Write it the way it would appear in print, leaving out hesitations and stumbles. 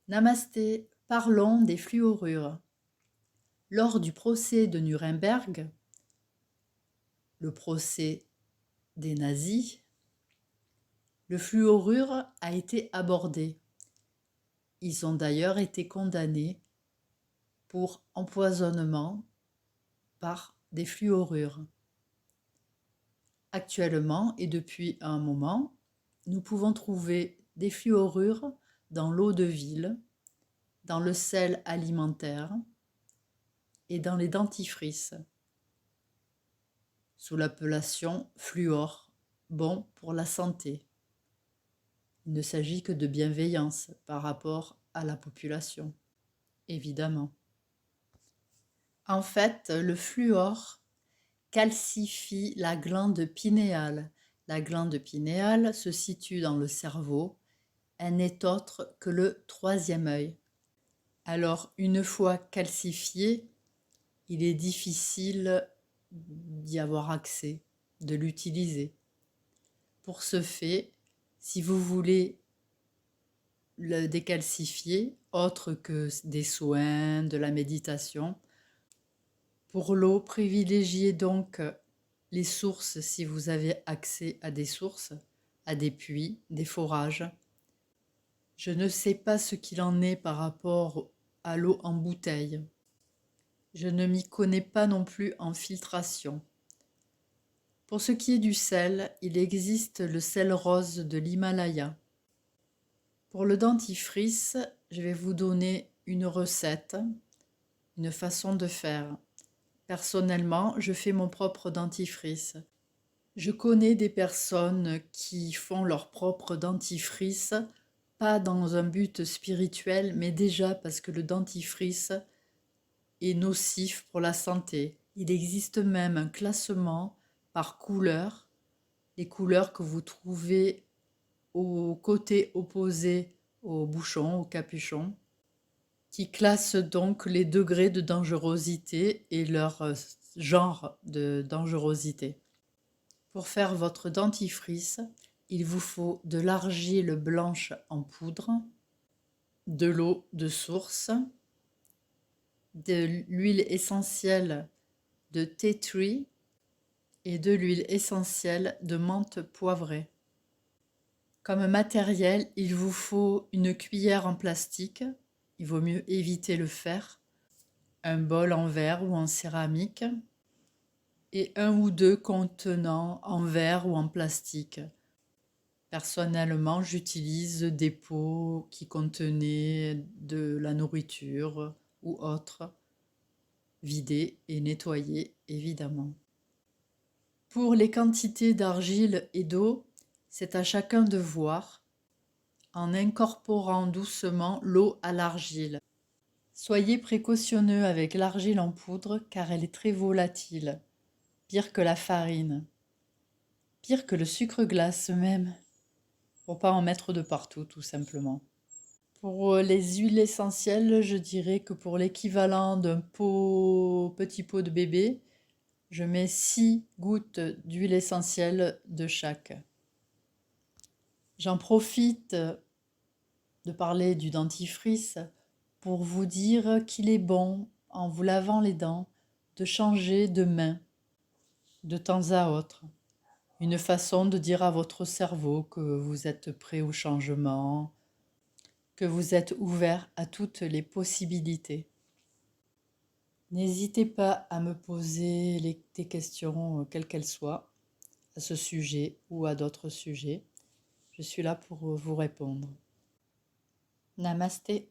Namasté, parlons des fluorures. Lors du procès de Nuremberg, le procès des nazis, le fluorure a été abordé. Ils ont d'ailleurs été condamnés pour empoisonnement par des fluorures. Actuellement et depuis un moment, nous pouvons trouver des fluorures dans l'eau de ville, dans le sel alimentaire et dans les dentifrices, sous l'appellation fluor, bon pour la santé. Il ne s'agit que de bienveillance par rapport à la population, évidemment. En fait, le fluor calcifie la glande pinéale. La glande pinéale se situe dans le cerveau. Elle n'est autre que le troisième œil. Alors, une fois calcifié, il est difficile d'y avoir accès, de l'utiliser. Pour ce fait, si vous voulez le décalcifier, autre que des soins, de la méditation, pour l'eau, privilégiez donc les sources si vous avez accès à des sources, à des puits, des forages. Je ne sais pas ce qu'il en est par rapport à l'eau en bouteille. Je ne m'y connais pas non plus en filtration. Pour ce qui est du sel, il existe le sel rose de l'Himalaya. Pour le dentifrice, je vais vous donner une recette, une façon de faire. Personnellement, je fais mon propre dentifrice. Je connais des personnes qui font leur propre dentifrice, pas dans un but spirituel, mais déjà parce que le dentifrice est nocif pour la santé. Il existe même un classement par couleur, les couleurs que vous trouvez au côté opposé au bouchon, au capuchon, qui classe donc les degrés de dangerosité et leur genre de dangerosité. Pour faire votre dentifrice, il vous faut de l'argile blanche en poudre, de l'eau de source, de l'huile essentielle de tea tree et de l'huile essentielle de menthe poivrée. Comme matériel, il vous faut une cuillère en plastique, il vaut mieux éviter le fer, un bol en verre ou en céramique et un ou deux contenants en verre ou en plastique. Personnellement, j'utilise des pots qui contenaient de la nourriture ou autre, vidés et nettoyés évidemment. Pour les quantités d'argile et d'eau, c'est à chacun de voir en incorporant doucement l'eau à l'argile. Soyez précautionneux avec l'argile en poudre car elle est très volatile, pire que la farine, pire que le sucre glace même, pour pas en mettre de partout tout simplement. Pour les huiles essentielles, je dirais que pour l'équivalent d'un petit pot de bébé, je mets 6 gouttes d'huile essentielle de chaque. J'en profite de parler du dentifrice pour vous dire qu'il est bon, en vous lavant les dents, de changer de main de temps à autre. Une façon de dire à votre cerveau que vous êtes prêt au changement, que vous êtes ouvert à toutes les possibilités. N'hésitez pas à me poser des questions, quelles qu'elles soient, à ce sujet ou à d'autres sujets. Je suis là pour vous répondre. Namasté.